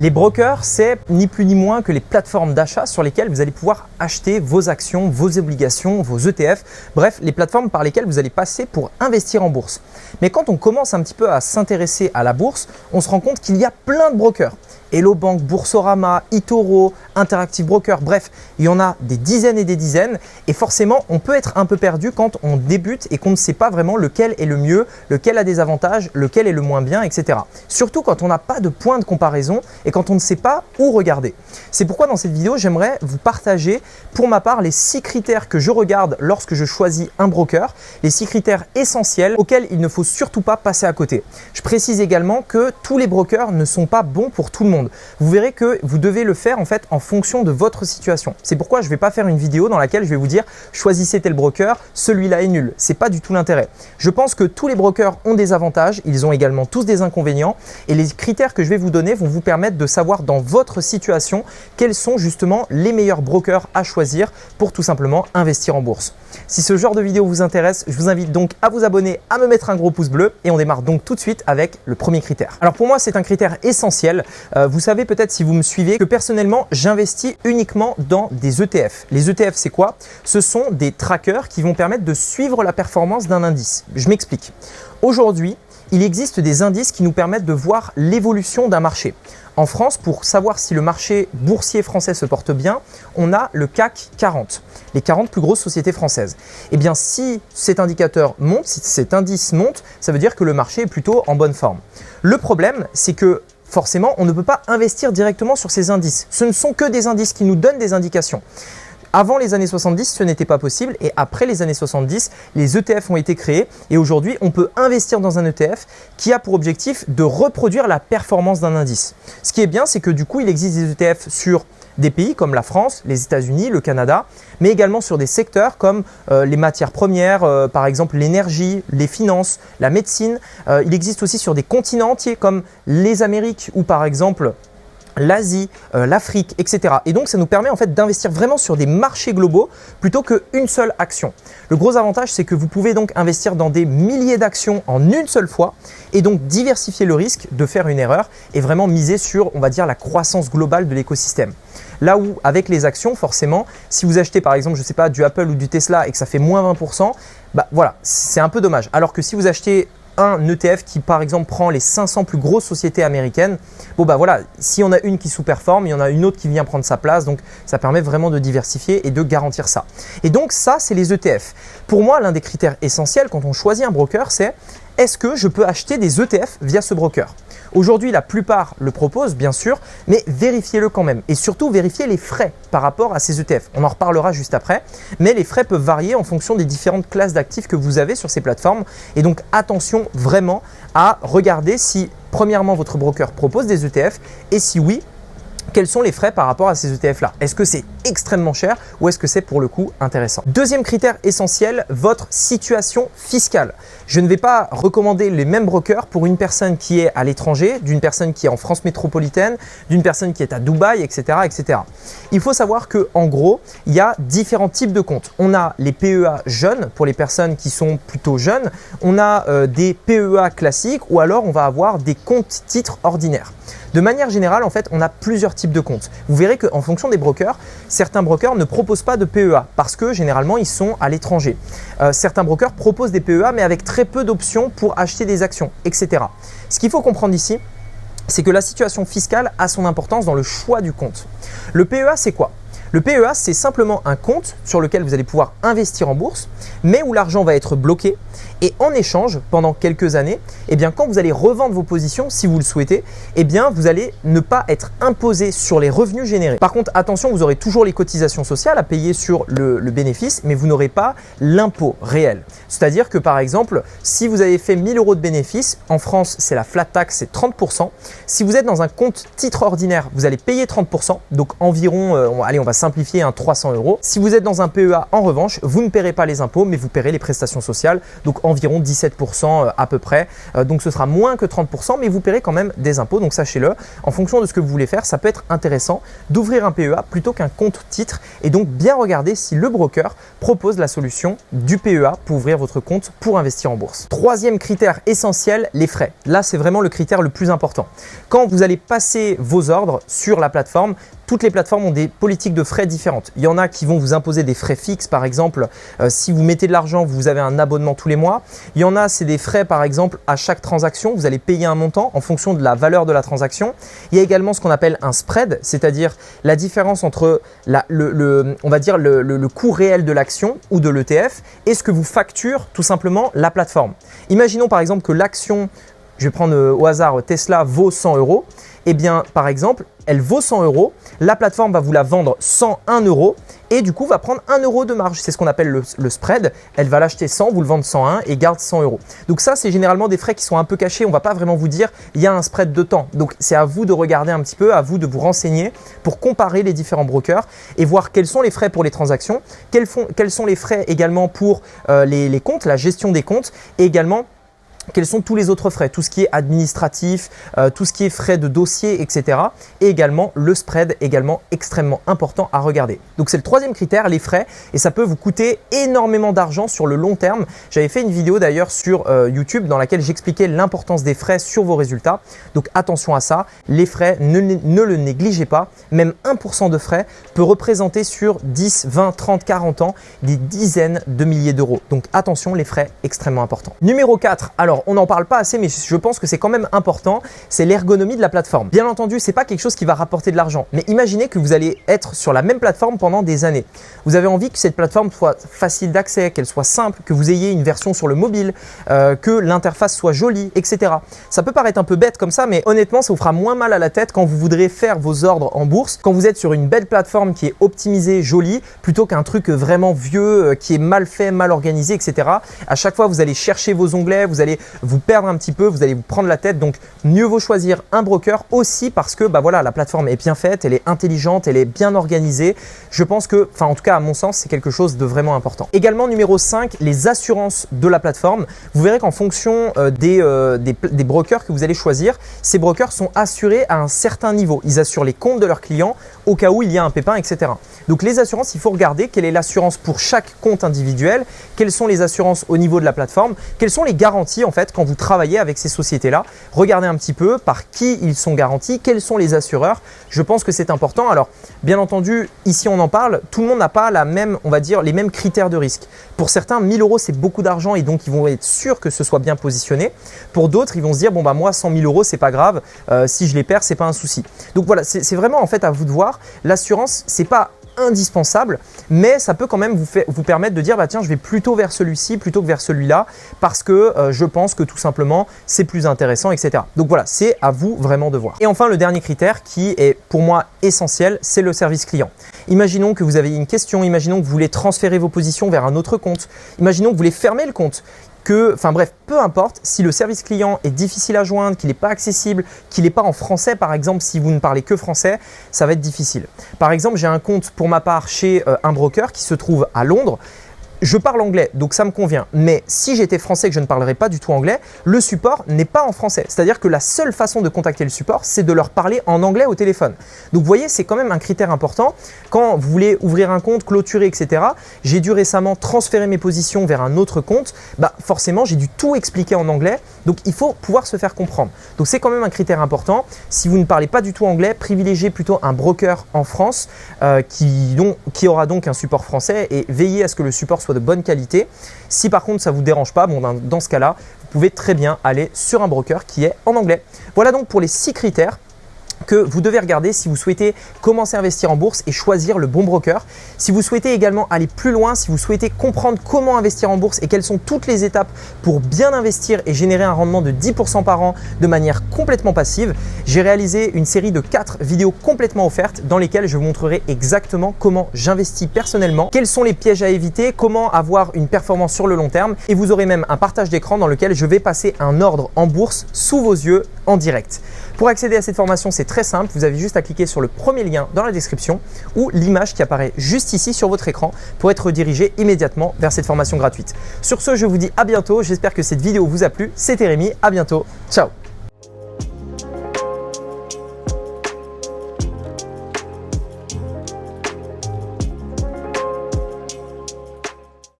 Les brokers, c'est ni plus ni moins que les plateformes d'achat sur lesquelles vous allez pouvoir acheter vos actions, vos obligations, vos ETF, bref, les plateformes par lesquelles vous allez passer pour investir en bourse. Mais quand on commence un petit peu à s'intéresser à la bourse, on se rend compte qu'il y a plein de brokers. Hello Bank, Boursorama, eToro, Interactive Broker, bref, il y en a des dizaines et des dizaines et forcément on peut être un peu perdu quand on débute et qu'on ne sait pas vraiment lequel est le mieux, lequel a des avantages, lequel est le moins bien, etc. Surtout quand on n'a pas de point de comparaison et quand on ne sait pas où regarder. C'est pourquoi dans cette vidéo, j'aimerais vous partager pour ma part les 6 critères que je regarde lorsque je choisis un broker, les 6 critères essentiels auxquels il ne faut surtout pas passer à côté. Je précise également que tous les brokers ne sont pas bons pour tout le monde. Vous verrez que vous devez le faire en fait en fonction de votre situation. C'est pourquoi je ne vais pas faire une vidéo dans laquelle je vais vous dire choisissez tel broker, celui-là est nul. C'est pas du tout l'intérêt. Je pense que tous les brokers ont des avantages, ils ont également tous des inconvénients et les critères que je vais vous donner vont vous permettre de savoir dans votre situation quels sont justement les meilleurs brokers à choisir pour tout simplement investir en bourse. Si ce genre de vidéo vous intéresse, je vous invite donc à vous abonner, à me mettre un gros pouce bleu et on démarre donc tout de suite avec le premier critère. Alors pour moi, c'est un critère essentiel. Vous savez peut-être si vous me suivez que personnellement, j'investis uniquement dans des ETF. Les ETF, c'est quoi? Ce sont des trackers qui vont permettre de suivre la performance d'un indice. Je m'explique. Aujourd'hui, il existe des indices qui nous permettent de voir l'évolution d'un marché. En France, pour savoir si le marché boursier français se porte bien, on a le CAC 40, les 40 plus grosses sociétés françaises. Eh bien, si cet indicateur monte, si cet indice monte, ça veut dire que le marché est plutôt en bonne forme. Le problème, c'est que forcément, on ne peut pas investir directement sur ces indices. Ce ne sont que des indices qui nous donnent des indications. Avant les années 70, ce n'était pas possible et après les années 70, les ETF ont été créés et aujourd'hui, on peut investir dans un ETF qui a pour objectif de reproduire la performance d'un indice. Ce qui est bien, c'est que du coup, il existe des ETF sur des pays comme la France, les États-Unis, le Canada, mais également sur des secteurs comme les matières premières, par exemple l'énergie, les finances, la médecine. Il existe aussi sur des continents entiers comme les Amériques ou par exemple l'Asie, l'Afrique, etc. Et donc, ça nous permet en fait d'investir vraiment sur des marchés globaux plutôt qu'une seule action. Le gros avantage, c'est que vous pouvez donc investir dans des milliers d'actions en une seule fois et donc diversifier le risque de faire une erreur et vraiment miser sur, on va dire, la croissance globale de l'écosystème. Là où, avec les actions, forcément, si vous achetez par exemple, je ne sais pas, du Apple ou du Tesla et que ça fait moins 20%, bah voilà, c'est un peu dommage. Alors que si vous achetez un ETF qui par exemple prend les 500 plus grosses sociétés américaines, bon bah voilà, si on a une qui sous-performe, il y en a une autre qui vient prendre sa place, donc ça permet vraiment de diversifier et de garantir ça. Et donc ça, c'est les ETF. Pour moi, l'un des critères essentiels quand on choisit un broker, c'est est-ce que je peux acheter des ETF via ce broker? Aujourd'hui, la plupart le proposent, bien sûr, mais vérifiez-le quand même. Et surtout, vérifiez les frais par rapport à ces ETF. On en reparlera juste après, mais les frais peuvent varier en fonction des différentes classes d'actifs que vous avez sur ces plateformes. Et donc, attention vraiment à regarder si, premièrement, votre broker propose des ETF et si oui, quels sont les frais par rapport à ces ETF-là? Est-ce que c'est extrêmement cher ou est-ce que c'est pour le coup intéressant? Deuxième critère essentiel, votre situation fiscale. Je ne vais pas recommander les mêmes brokers pour une personne qui est à l'étranger, d'une personne qui est en France métropolitaine, d'une personne qui est à Dubaï, etc., etc. Il faut savoir qu'en gros, il y a différents types de comptes. On a les PEA jeunes pour les personnes qui sont plutôt jeunes. On a des PEA classiques ou alors on va avoir des comptes titres ordinaires. De manière générale, en fait, on a plusieurs types de comptes. Vous verrez qu'en fonction des brokers, certains brokers ne proposent pas de PEA parce que généralement, ils sont à l'étranger. Certains brokers proposent des PEA mais avec très peu d'options pour acheter des actions, etc. Ce qu'il faut comprendre ici, c'est que la situation fiscale a son importance dans le choix du compte. Le PEA, c'est quoi? Le PEA, c'est simplement un compte sur lequel vous allez pouvoir investir en bourse, mais où l'argent va être bloqué. Et en échange, pendant quelques années, eh bien, quand vous allez revendre vos positions, si vous le souhaitez, eh bien, vous allez ne pas être imposé sur les revenus générés. Par contre, attention, vous aurez toujours les cotisations sociales à payer sur le bénéfice, mais vous n'aurez pas l'impôt réel. C'est-à-dire que par exemple, si vous avez fait 1 000 € de bénéfices, en France, c'est la flat tax, c'est 30%. Si vous êtes dans un compte titre ordinaire, vous allez payer 30%, donc environ, allez, on va simplifier, 300 €. Si vous êtes dans un PEA, en revanche, vous ne paierez pas les impôts, mais vous paierez les prestations sociales, donc environ 17% à peu près. Donc ce sera moins que 30%, mais vous paierez quand même des impôts. Donc sachez-le, en fonction de ce que vous voulez faire, ça peut être intéressant d'ouvrir un PEA plutôt qu'un compte titre et donc bien regarder si le broker propose la solution du PEA pour ouvrir votre compte pour investir en bourse. Troisième critère essentiel, les frais. Là, c'est vraiment le critère le plus important. Quand vous allez passer vos ordres sur la plateforme, toutes les plateformes ont des politiques de frais différentes. Il y en a qui vont vous imposer des frais fixes, par exemple, si vous mettez de l'argent, vous avez un abonnement tous les mois. Il y en a, c'est des frais, par exemple, à chaque transaction. Vous allez payer un montant en fonction de la valeur de la transaction. Il y a également ce qu'on appelle un spread, c'est-à-dire la différence entre le coût réel de l'action ou de l'ETF et ce que vous facture tout simplement la plateforme. Imaginons par exemple que l'action, je vais prendre au hasard, Tesla vaut 100 €. Eh bien, par exemple, elle vaut 100 €, la plateforme va vous la vendre 101 € et du coup va prendre 1 € de marge. C'est ce qu'on appelle le spread. Elle va l'acheter 100, vous le vendez 101 et garde 100 €. Donc ça, c'est généralement des frais qui sont un peu cachés. On ne va pas vraiment vous dire il y a un spread de temps. Donc c'est à vous de regarder un petit peu, à vous de vous renseigner pour comparer les différents brokers et voir quels sont les frais pour les transactions, quels sont les frais également pour les comptes, la gestion des comptes et également quels sont tous les autres frais, tout ce qui est administratif, tout ce qui est frais de dossier, etc. Et également le spread, également extrêmement important à regarder. Donc c'est le troisième critère, les frais, et ça peut vous coûter énormément d'argent sur le long terme. J'avais fait une vidéo d'ailleurs sur YouTube dans laquelle j'expliquais l'importance des frais sur vos résultats. Donc attention à ça, les frais, ne le négligez pas. Même 1% de frais peut représenter sur 10, 20, 30, 40 ans des dizaines de milliers d'euros. Donc attention, les frais, extrêmement importants. Numéro 4, alors on n'en parle pas assez, mais je pense que c'est quand même important, c'est l'ergonomie de la plateforme. Bien entendu, c'est pas quelque chose qui va rapporter de l'argent, mais imaginez que vous allez être sur la même plateforme pendant des années. Vous avez envie que cette plateforme soit facile d'accès, qu'elle soit simple, que vous ayez une version sur le mobile, que l'interface soit jolie, etc. Ça peut paraître un peu bête comme ça, mais honnêtement, ça vous fera moins mal à la tête quand vous voudrez faire vos ordres en bourse, quand vous êtes sur une belle plateforme qui est optimisée, jolie, plutôt qu'un truc vraiment vieux, qui est mal fait, mal organisé, etc. À chaque fois, vous allez chercher vos onglets, vous allez vous perdre un petit peu, vous allez vous prendre la tête. Donc mieux vaut choisir un broker aussi parce que voilà, la plateforme est bien faite, elle est intelligente, elle est bien organisée. Je pense que, en tout cas à mon sens, c'est quelque chose de vraiment important. Également numéro 5, les assurances de la plateforme. Vous verrez qu'en fonction des brokers que vous allez choisir, ces brokers sont assurés à un certain niveau. Ils assurent les comptes de leurs clients au cas où il y a un pépin, etc. Donc les assurances, il faut regarder quelle est l'assurance pour chaque compte individuel, quelles sont les assurances au niveau de la plateforme, quelles sont les garanties en fait quand vous travaillez avec ces sociétés-là. Regardez un petit peu par qui ils sont garantis, quels sont les assureurs. Je pense que c'est important. Alors bien entendu, ici on en parle, tout le monde n'a pas la même, on va dire, les mêmes critères de risque. Pour certains, 1000 € c'est beaucoup d'argent et donc ils vont être sûrs que ce soit bien positionné. Pour d'autres, ils vont se dire bon moi 100 000 € c'est pas grave, si je les perds c'est pas un souci. Donc voilà, c'est vraiment en fait à vous de voir. L'assurance, c'est pas indispensable, mais ça peut quand même vous permettre de dire tiens, je vais plutôt vers celui-ci plutôt que vers celui-là parce que je pense que tout simplement c'est plus intéressant, etc. Donc voilà, c'est à vous vraiment de voir. Et enfin, le dernier critère qui est pour moi essentiel, c'est le service client. Imaginons que vous avez une question, imaginons que vous voulez transférer vos positions vers un autre compte, imaginons que vous voulez fermer le compte. Bref, peu importe, si le service client est difficile à joindre, qu'il n'est pas accessible, qu'il n'est pas en français par exemple, si vous ne parlez que français, ça va être difficile. Par exemple, j'ai un compte pour ma part chez un broker qui se trouve à Londres. Je parle anglais, donc ça me convient. Mais si j'étais français et que je ne parlerais pas du tout anglais, le support n'est pas en français. C'est-à-dire que la seule façon de contacter le support, c'est de leur parler en anglais au téléphone. Donc vous voyez, c'est quand même un critère important. Quand vous voulez ouvrir un compte, clôturer, etc., j'ai dû récemment transférer mes positions vers un autre compte. Forcément, j'ai dû tout expliquer en anglais. Donc il faut pouvoir se faire comprendre. Donc c'est quand même un critère important. Si vous ne parlez pas du tout anglais, privilégiez plutôt un broker en France qui aura donc un support français et veillez à ce que le support soit de bonne qualité. Si par contre ça ne vous dérange pas, dans ce cas-là, vous pouvez très bien aller sur un broker qui est en anglais. Voilà donc pour les 6 critères que vous devez regarder si vous souhaitez commencer à investir en bourse et choisir le bon broker. Si vous souhaitez également aller plus loin, si vous souhaitez comprendre comment investir en bourse et quelles sont toutes les étapes pour bien investir et générer un rendement de 10% par an de manière complètement passive, j'ai réalisé une série de 4 vidéos complètement offertes dans lesquelles je vous montrerai exactement comment j'investis personnellement, quels sont les pièges à éviter, comment avoir une performance sur le long terme et vous aurez même un partage d'écran dans lequel je vais passer un ordre en bourse sous vos yeux en direct. Pour accéder à cette formation, c'est très simple, vous avez juste à cliquer sur le premier lien dans la description ou l'image qui apparaît juste ici sur votre écran pour être redirigé immédiatement vers cette formation gratuite. Sur ce, je vous dis à bientôt, j'espère que cette vidéo vous a plu. C'était Rémi, à bientôt, ciao.